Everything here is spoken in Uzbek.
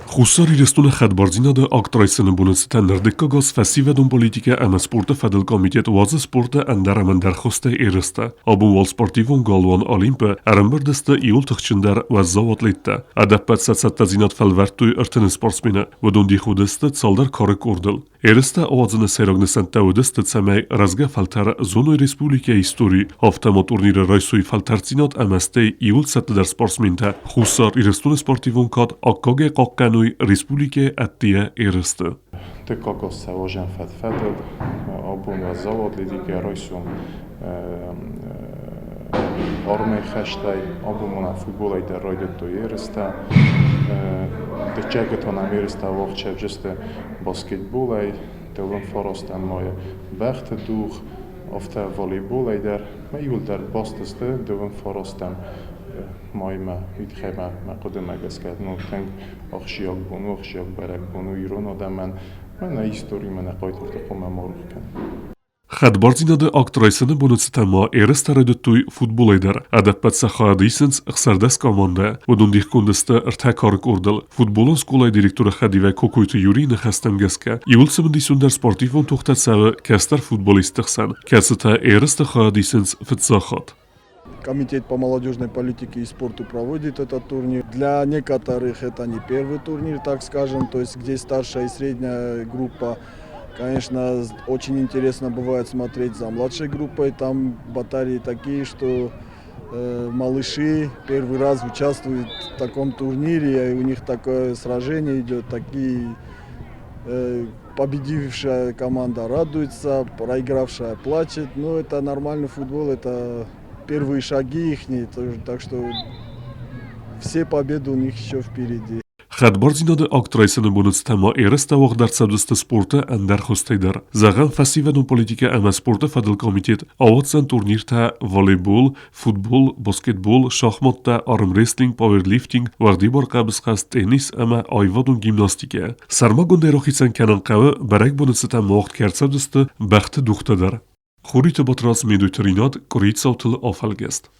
Хуссар ирестуна Хæдбардзинад Акт райсыны боны цытæн ныридæгæн газ фәсивәдун политика әмә спорта фәдел комитет вазы спорта әндәрәмен дәрхосты ерыстæ. Абон вал спортивон галуан Олимп æрәмбырд иууыл тыхджындæр уәззауатлеттæ. Әдәппәт цытæн фәлвәртуй ыртыны спортсмена вадун дихудысты цалдар карык ордыл. Ерыстæ авазыны сайрагнысан тәуэдысты цәмәй разга фәлтәр зоной республикæйы истории автомо турниры райсуй фәлтәрцинат әмәстәй иууыл цытæдар спортсменtä. Хуссар ирестуна спортивон кат аккаге каккануй республикæйы әттия ерыстæ. Тыккакосса ожен фәтфәдел, Абон уәззауатлеттæ райсум армей хәштәй, Абон футболайда райдыдтой ерыстæ. Тыхджындæр ерыстæ вақчәп жесте баскетболай, тәвен фарастан мая бәхте дух, афта волейболайдар, иууылдар бастысты тәвен фарастан майма үтхәмә мәкъдәмә гәскәт нотән ахсджиагдæр бәрәгбонтәй ирон адаман менә история менә кайтып калма морган. Хæдбардзинад Акт райсыны боны цытæн ерыстæ райдыдтой футболайдар. Әдәппәт сахадисенс хсардас команда вадун дихкундысты ыртә карык ордыл. Футболын скулай директоры Хәдивә Кокойты Юрий нәхәстәм гәскә. Иууыл сымындисундәр спортивон тухтатсавы кәстәр футболистыхсан. Кәсыта ерыстæ хадисенс фитсахат. Комитет по молодежной политике и спорту проводит этот турнир. Для некоторых это не первый турнир, так скажем, то есть где старшая и средняя группа. Конечно, очень интересно бывает смотреть за младшей группой. Там батареи такие, что малыши первый раз участвуют в таком турнире, и у них такое сражение идет, такие победившая команда радуется, проигравшая плачет. Но это нормальный футбол, это первые шаги их, так что все победы у них еще впереди. Хæдбардзинад Акт райсыны боны цытæн ерыстæ вағдарцабдысты спорта әндәр хостайдар. Заған фәсивәдун политика әмә спорта фәдел комитет аватсан турнирта волейбол, футбол, баскетбол, шахматта, армрестлинг, пауэрлифтинг, вағди бар қабысқас теннис әмә айвадун гимнастика. Сармагун дайрохитсан кәнан қавы бәрәгбонтәй мағд кәрцабдысты бәхті духтадар. Хурит батрас медуйтеринат корит саутыл афалгест.